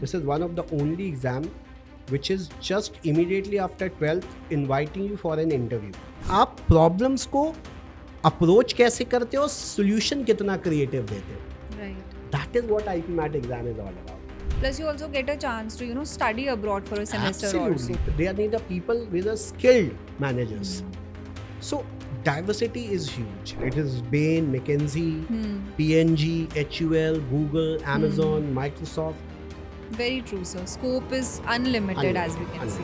This is one of the only exam which is just immediately after 12th inviting you for an interview. आप problems को approach कैसे करते हो, solution कितना creative देते हो. Right. That is what IPMAT exam is all about. Plus, you also get a chance to, study abroad for a semester Absolutely. or so. They need the people with the skilled managers. So diversity is huge. It is Bain, McKinsey, P&G, HUL, Google, Amazon, Microsoft. Very true, sir. Scope is unlimited, as we can see.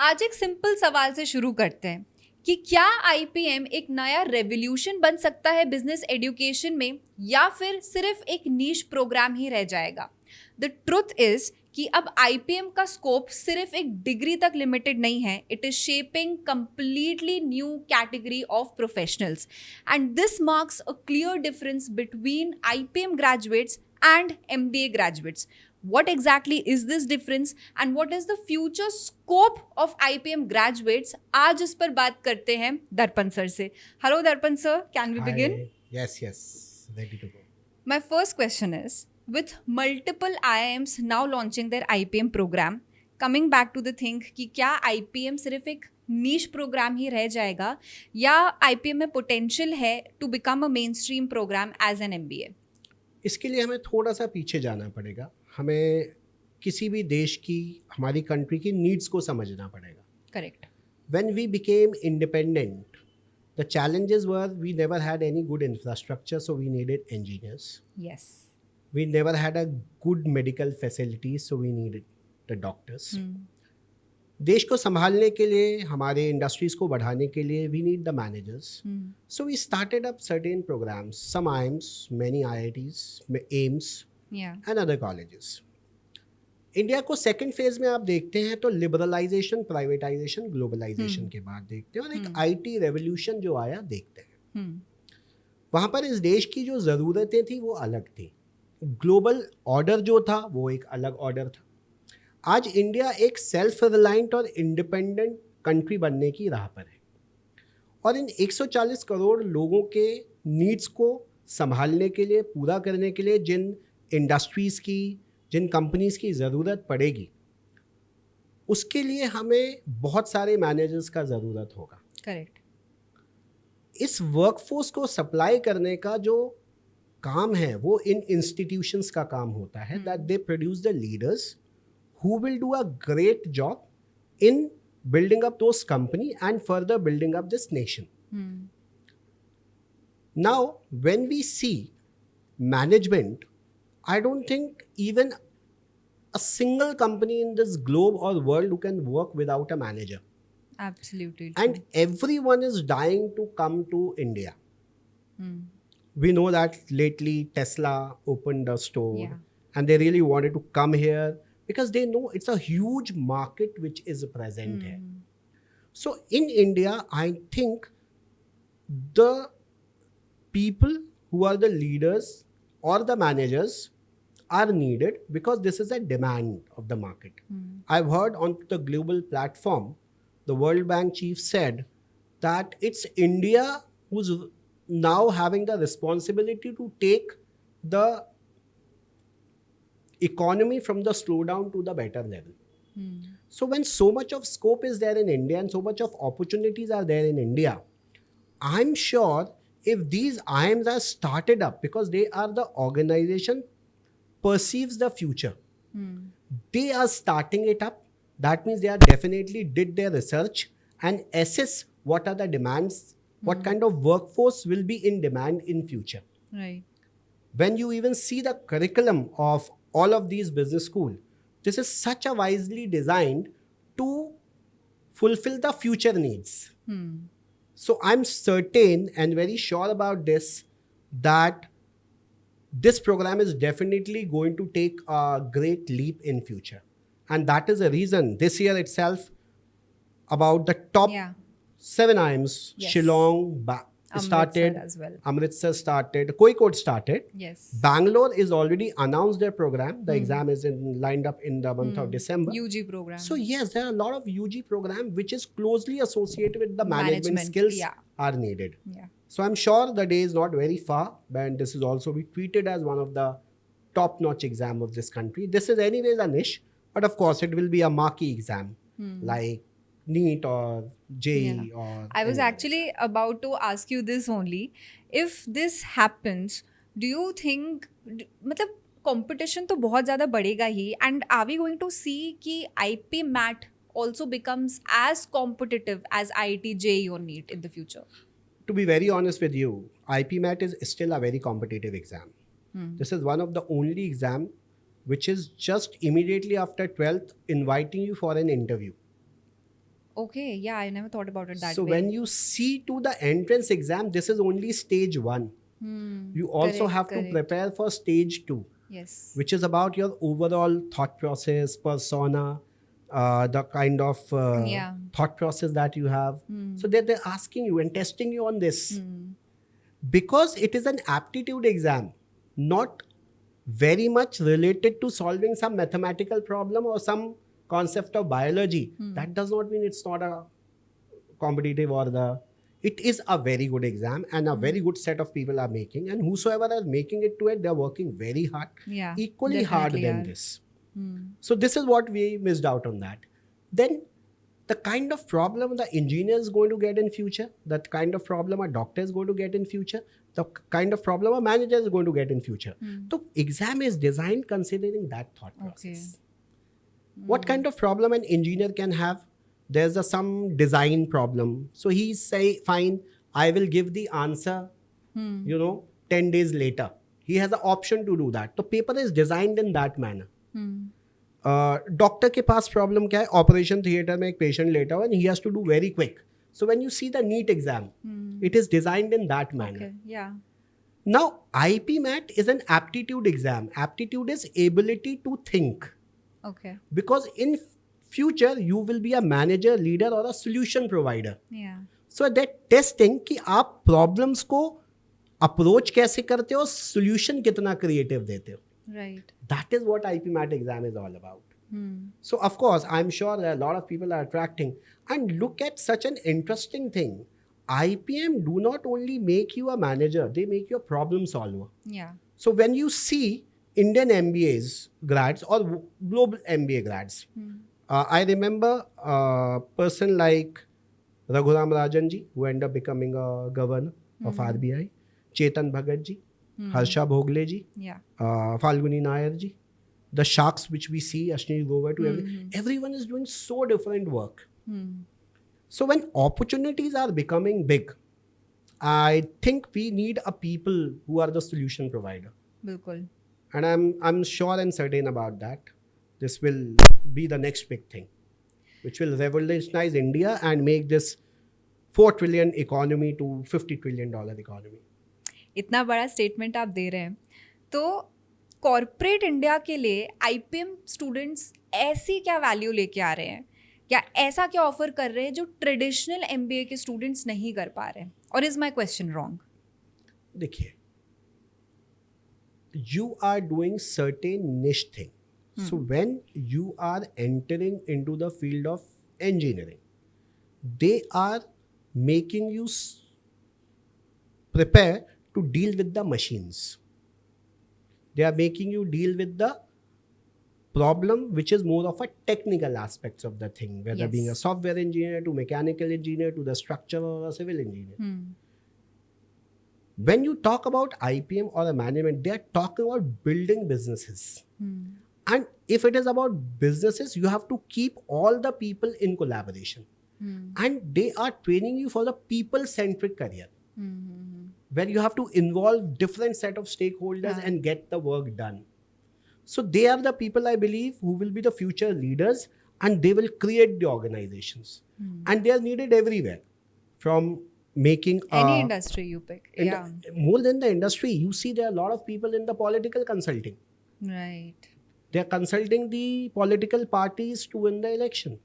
आज एक simple सवाल से शुरू करते हैं कि क्या IPM एक नया रेवोल्यूशन बन सकता है बिजनेस एजुकेशन में या फिर सिर्फ एक नीश प्रोग्राम ही रह जाएगा. द ट्रुथ इज कि अब आईपीएम का स्कोप सिर्फ एक डिग्री तक लिमिटेड नहीं है. It is shaping completely new category of professionals and this marks a clear difference between IPM graduates and MBA graduates. What exactly is this difference and what is the future scope of IPM graduates? आज इस पर बात करते हैं दर्पण sir से. Hello दर्पण sir, can we begin? Yes, ready to go. My first question is, with multiple IIMs now launching their IPM program, coming back to the thing कि क्या IPM सिर्फ एक niche program ही रह जाएगा या IPM में potential है to become a mainstream program as an MBA? इसके लिए हमें थोड़ा सा पीछे जाना पड़ेगा. हमें किसी भी देश की, हमारी कंट्री की नीड्स को समझना पड़ेगा. Correct. When we became independent, the challenges were we never had any good infrastructure, so we needed engineers. Yes. We never had a good medical facilities, so we needed the doctors. देश को संभालने के लिए, हमारे industries को बढ़ाने के लिए we need the managers. So we started up certain programs, some IIMs, many IITs, AIMS, and other colleges. India को सेकेंड फेज में आप देखते हैं तो लिबरलाइजेशन, प्राइवेटाइजेशन, ग्लोबलाइजेशन के बाद देखते हैं और एक आईटी रेवोल्यूशन जो आया देखते हैं. वहाँ पर इस देश की जो ज़रूरतें थी वो अलग थी. ग्लोबल ऑर्डर जो था वो एक अलग ऑर्डर था. आज इंडिया एक सेल्फ रिलायंट और इंडिपेंडेंट कंट्री बनने की राह पर है और इन 140 करोड़ लोगों के नीड्स को संभालने के लिए, पूरा करने के लिए जिन इंडस्ट्रीज़ की, जिन कंपनीज़ की ज़रूरत पड़ेगी, उसके लिए हमें बहुत सारे मैनेजर्स का ज़रूरत होगा. करेक्ट. इस वर्कफोर्स को सप्लाई करने का जो काम है वो इन इंस्टीट्यूशंस का काम होता है. That they produce the leaders who will do a great job in building up those company and further building up this nation. Now, when we see management, I don't think even a single company in this globe or world who can work without a manager. Absolutely. And everyone is dying to come to India. We know that lately Tesla opened a store and they really wanted to come here because they know it's a huge market which is present here. So in India, I think the people who are the leaders or the managers are needed because this is a demand of the market. I've heard on the global platform, the World Bank chief said that it's India who's now having the responsibility to take the economy from the slowdown to the better level. So when so much of scope is there in India and so much of opportunities are there in India, I'm sure if these IIMs are started up because they are the organization perceives the future, they are starting it up. That means they are definitely did their research and assess what are the demands, what kind of workforce will be in demand in future. Right. When you even see the curriculum of all of these business schools, this is such a wisely designed to fulfill the future needs. So I'm certain and very sure about this, that this program is definitely going to take a great leap in future. And that is the reason this year itself, about the top 7 IIMs, Shillong, started, as well. Amritsar started, Kozhikode started. Yes. Bangalore is already announced their program. The exam is lined up in the month of December. UG program. So yes, there are a lot of UG program which is closely associated with the management skills are needed. Yeah. So I'm sure the day is not very far when this is also be treated as one of the top-notch exam of this country. This is anyways a niche, but of course it will be a marquee exam like NEET or JEE or. I was actually about to ask you this only. If this happens, do you think, मतलब competition तो बहुत ज़्यादा बढ़ेगा ही, and are we going to see कि IPMAT also becomes as competitive as IIT, JEE or NEET in the future? To be very honest with you, IPMAT is still a very competitive exam. This is one of the only exam which is just immediately after 12th inviting you for an interview. Okay, yeah, I never thought about it that so way. When you see to the entrance exam, this is only stage 1. You also have to prepare for stage 2. Yes. Which is about your overall thought process, persona, the kind of thought process that you have. So they're asking you and testing you on this. Because it is an aptitude exam, not very much related to solving some mathematical problem or some concept of biology. That does not mean it's not a competitive or it is a very good exam and a very good set of people are making, and whosoever are making it to it, they're working very hard, equally hard than this. So this is what we missed out on that. Then the kind of problem the engineer is going to get in future, that kind of problem a doctor is going to get in future, the kind of problem a manager is going to get in future. So exam is designed considering that thought process. What kind of problem an engineer can have? There's some design problem. So he say, fine, I will give the answer, 10 days later. He has the option to do that. The paper is designed in that manner. Doctor के पास problem क्या है? Operation theater में एक patient लेटा हुआ and he has to do very quick. So when you see the NEET exam, it is designed in that manner. Okay, yeah. Now, IPMAT is an aptitude exam. Aptitude is ability to think. Okay. Because in future, you will be a manager, leader or a solution provider. Yeah. So that testing कि आप problems को approach कैसे करते हो, solution कितना creative देते हो. Right. That is what IPMAT exam is all about. So of course, I'm sure that a lot of people are attracting. And look at such an interesting thing. IPM do not only make you a manager, they make you a problem solver. Yeah. So when you see Indian MBAs grads or global MBA grads, I remember a person like Raghuram Rajan ji, who ended up becoming a governor of RBI, Chetan Bhagat ji, Harsha Bhogle ji, Falguni Nair ji, the sharks which we see, Ashni Grover, everyone is doing so different work. So when opportunities are becoming big, I think we need a people who are the solution provider. Bilkul. And I'm sure and certain about that. This will be the next big thing, which will revolutionize India and make this 4 trillion economy to $50 trillion economy. इतना बड़ा statement आप दे रहे हैं, तो corporate India के लिए IPM students ऐसी क्या वैल्यू लेके आ रहे हैं, क्या ऐसा क्या ऑफर कर रहे हैं जो ट्रेडिशनल एमबीए के स्टूडेंट्स नहीं कर पा रहे हैं? और इज माय क्वेश्चन रॉन्ग? देखिए, you are doing certain niche thing. So when you are entering into the field of engineering, they are making you prepare to deal with the machines. They are making you deal with the problem which is more of a technical aspects of the thing, whether being a software engineer to mechanical engineer to the structure or a civil engineer. When you talk about IPM or a management, they are talking about building businesses. And if it is about businesses, you have to keep all the people in collaboration. And they are training you for the people-centric career, where you have to involve different set of stakeholders and get the work done. So they are the people, I believe, who will be the future leaders, and they will create the organizations. And they are needed everywhere, from making any industry you pick. More than the industry, you see there are a lot of people in the political consulting. Right. They are consulting the political parties to win the election.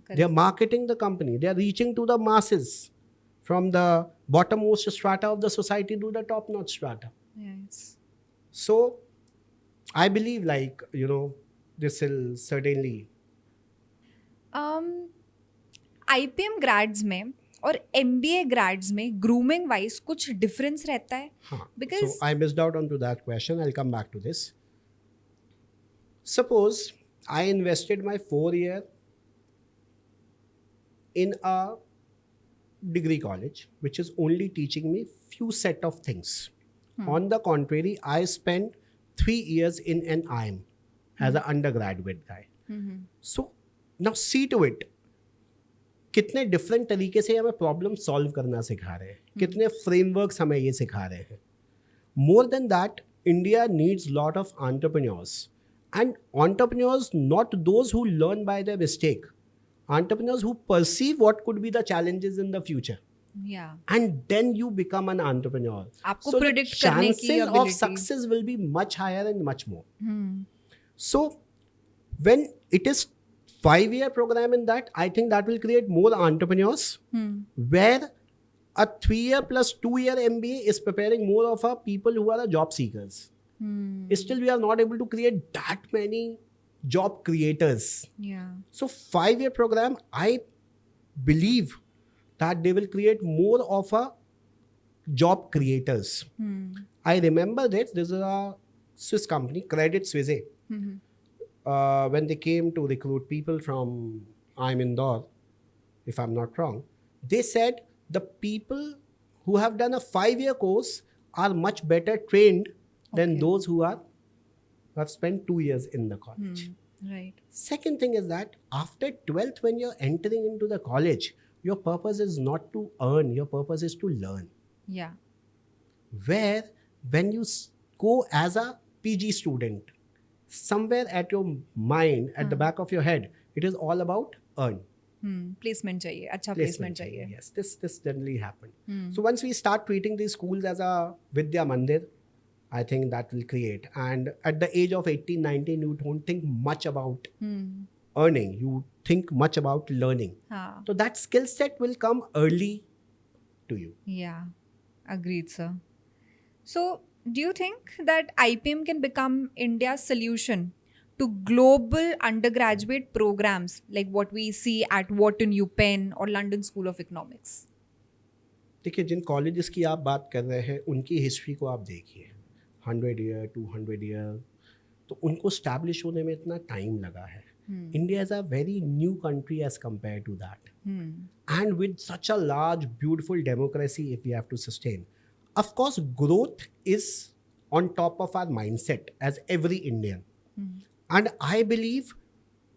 They are marketing the company. They are reaching to the masses. from the bottommost strata of the society to the top-notch strata. Yes. So I believe, like, this will certainly. IPM grades में और MBA grades में grooming wise कुछ difference रहता है? So Because I missed out onto that question. I'll come back to this. Suppose I invested my 4 year in a degree college, which is only teaching me few set of things. On the contrary, I spent 3 years in an IIM as an undergraduate guy. So now see to it, कितने different तरीके से हमें problem solve करना सिखा रहे हैं, कितने frameworks हमें ये सिखा रहे हैं. More than that, India needs lot of entrepreneurs, and entrepreneurs not those who learn by their mistake, entrepreneurs who perceive what could be the challenges in the future, yeah, and then you become an entrepreneur. आपको So the predict करने की chances of ability. success will be much higher and much more. So when it is 5 year program in that, I think that will create more entrepreneurs, where a 3 year plus 2 year MBA is preparing more of our people who are the job seekers. Still we are not able to create that many job creators. Yeah. So 5 year program, I believe that they will create more of a job creators. I remember that there's a Swiss company, Credit Suisse. When they came to recruit people from IIM Indore, if I'm not wrong, they said the people who have done a 5 year course are much better trained than those who have spent 2 years in the college. Right. Second thing is that after 12th, when you're entering into the college, your purpose is not to earn, your purpose is to learn. Yeah. Where when you go as a PG student, somewhere at your mind, at the back of your head, it is all about earn. Placement चाहिए, अच्छा placement चाहिए. Yes, this generally happened. So once we start treating these schools as a Vidya Mandir, I think that will create. And at the age of 18, 19, you don't think much about earning. You think much about learning. So that skill set will come early to you. Yeah, agreed, sir. So do you think that IPM can become India's solution to global undergraduate programs like what we see at Wharton UPenn or London School of Economics? देखिए, जिन colleges की आप बात कर रहे हैं, उनकी history को आप देखिए, 100 year, 200 year, तो उनको स्टैब्लिश होने में इतना टाइम लगा है. India is a very new country as compared to that. And with such a large, beautiful democracy, if we have to sustain, of course, growth is on top of our mindset as every Indian. And I believe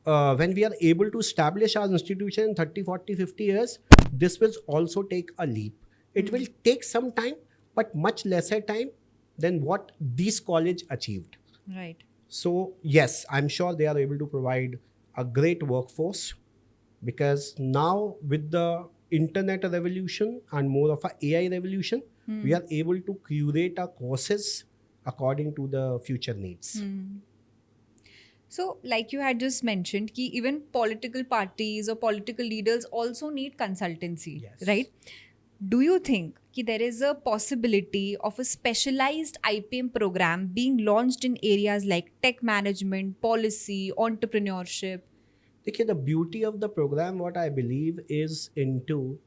when we are able to establish our institution in 30, 40, 50 years, this will also take a leap. It will take some time, but much lesser time than what these college achieved. Right. So yes, I'm sure they are able to provide a great workforce, because now with the internet revolution and more of a AI revolution, we are able to curate our courses according to the future needs. So like you had just mentioned, ki even political parties or political leaders also need consultancy, Yes. right? Do you think कि there is a possibility of a specialized IPM program being launched in areas like tech management, policy, entrepreneurship? देखिए, the beauty of the program, what I believe, is into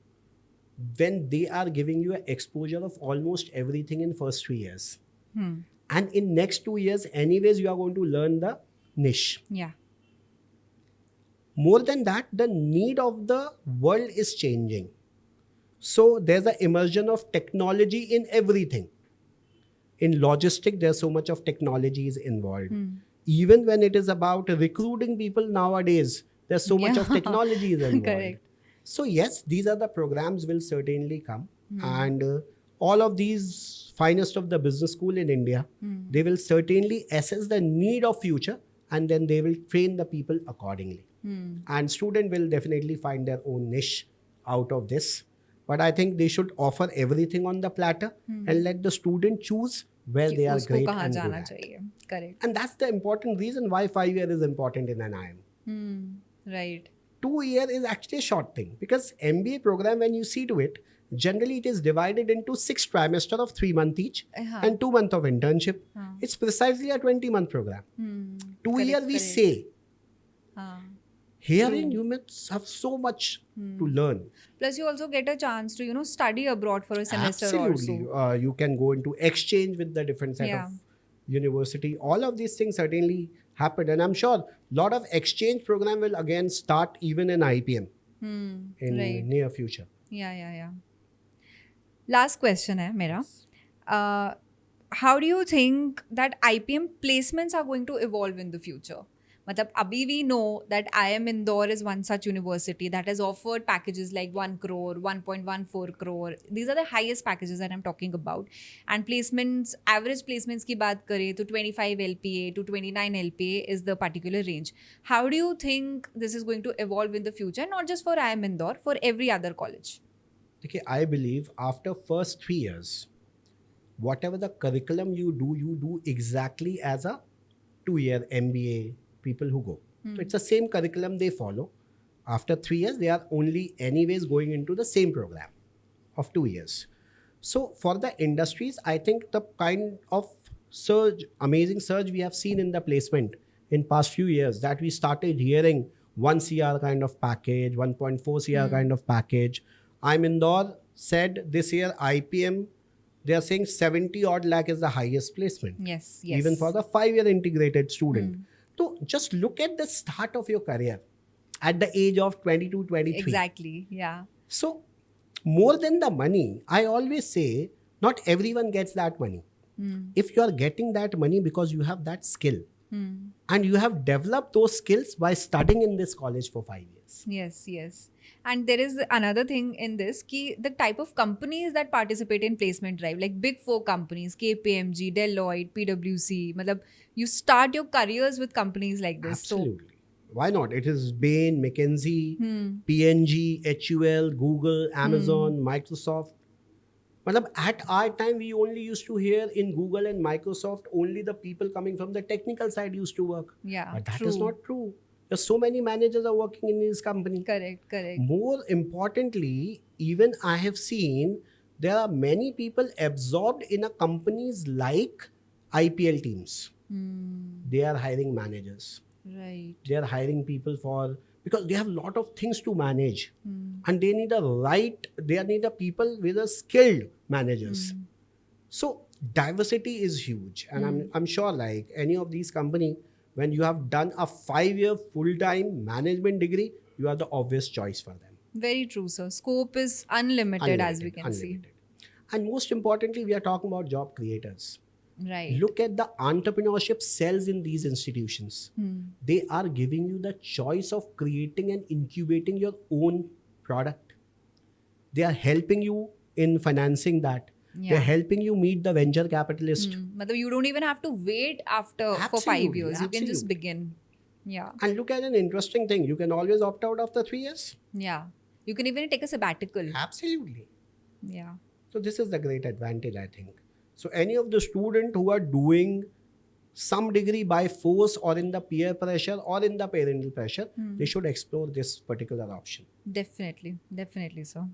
when they are giving you an exposure of almost everything in first 3 years. And in next 2 years, anyways, you are going to learn the niche. Yeah. More than that, the need of the world is changing. So there's an immersion of technology in everything. In logistics, there's so much of technology is involved. Even when it is about recruiting people nowadays, there's so much of technology is involved. Correct. So yes, these are the programs will certainly come. And all of these finest of the business school in India, they will certainly assess the need of future, and then they will train the people accordingly. And student will definitely find their own niche out of this. But I think they should offer everything on the platter and let the student choose where they are great and good at. Correct. And that's the important reason why 5 year is important in an IIM. Right. 2 year is actually a short thing, because MBA program, when you see to it, Generally, it is divided into 6 trimester of 3 months each हाँ. and 2 months of internship. हाँ. It's precisely a 20-month program. 2 Correct, year we correct. say. हाँ. Herein, you must have so much to learn. Plus, you also get a chance to, study abroad for a semester or Absolutely. so. You can go into exchange with the different set Yeah. of university. All of these things certainly happen. And I'm sure a lot of exchange program will again start even in IPM in Right. near future. Yeah. Last question है मेरा. How do you think that IPM placements are going to evolve in the future? मतलब अभी we know that IIM Indore is one such university that has offered packages like 1 crore, 1.14 crore. These are the highest packages that I'm talking about. And placements, average placements की बात करें तो 25 LPA to 29 LPA is the particular range. How do you think this is going to evolve in the future? Not just for IIM Indore, for every other college. Okay, I believe after first 3 years, whatever the curriculum you do exactly as a 2-year MBA people who go. So it's the same curriculum they follow. After 3 years, they are only anyways going into the same program of 2 years. So for the industries, I think the kind of amazing surge we have seen in the placement in past few years, that we started hearing 1 CR kind of package, 1.4 CR kind of package. I'm Indore said this year IPM, they are saying 70 odd lakh is the highest placement. Yes. Even for the 5-year integrated student. So just look at the start of your career at the age of 22, 23. Exactly, yeah. So more than the money, I always say not everyone gets that money. If you are getting that money because you have that skill and you have developed those skills by studying in this college for 5 years. Yes. And there is another thing in this, the type of companies that participate in placement drive, like big 4 companies, KPMG, Deloitte, PwC, matlab, you start your careers with companies like this. Absolutely. Why not? It is Bain, McKinsey, PNG, HUL, Google, Amazon, Microsoft. Matlab, at our time, we only used to hear in Google and Microsoft, only the people coming from the technical side used to work. Yeah, but that is not true. There's so many managers are working in this company. Correct. More importantly, even I have seen there are many people absorbed in a companies like IPL teams. They are hiring managers. Right. They are hiring people because they have a lot of things to manage. And they need a people with a skilled managers. So diversity is huge. And I'm sure like any of these company, when you have done a 5-year full-time management degree, you are the obvious choice for them. Very true, sir. Scope is unlimited as we can see. And most importantly, we are talking about job creators. Right. Look at the entrepreneurship cells in these institutions. They are giving you the choice of creating and incubating your own product. They are helping you in financing that. Yeah. They're helping you meet the venture capitalist. You don't even have to wait for 5 years. You can just begin. Yeah. And look at an interesting thing. You can always opt out after 3 years. Yeah. You can even take a sabbatical. Absolutely. Yeah. So this is the great advantage, I think. So any of the student who are doing some degree by force or in the peer pressure or in the parental pressure, they should explore this particular option. Definitely, sir.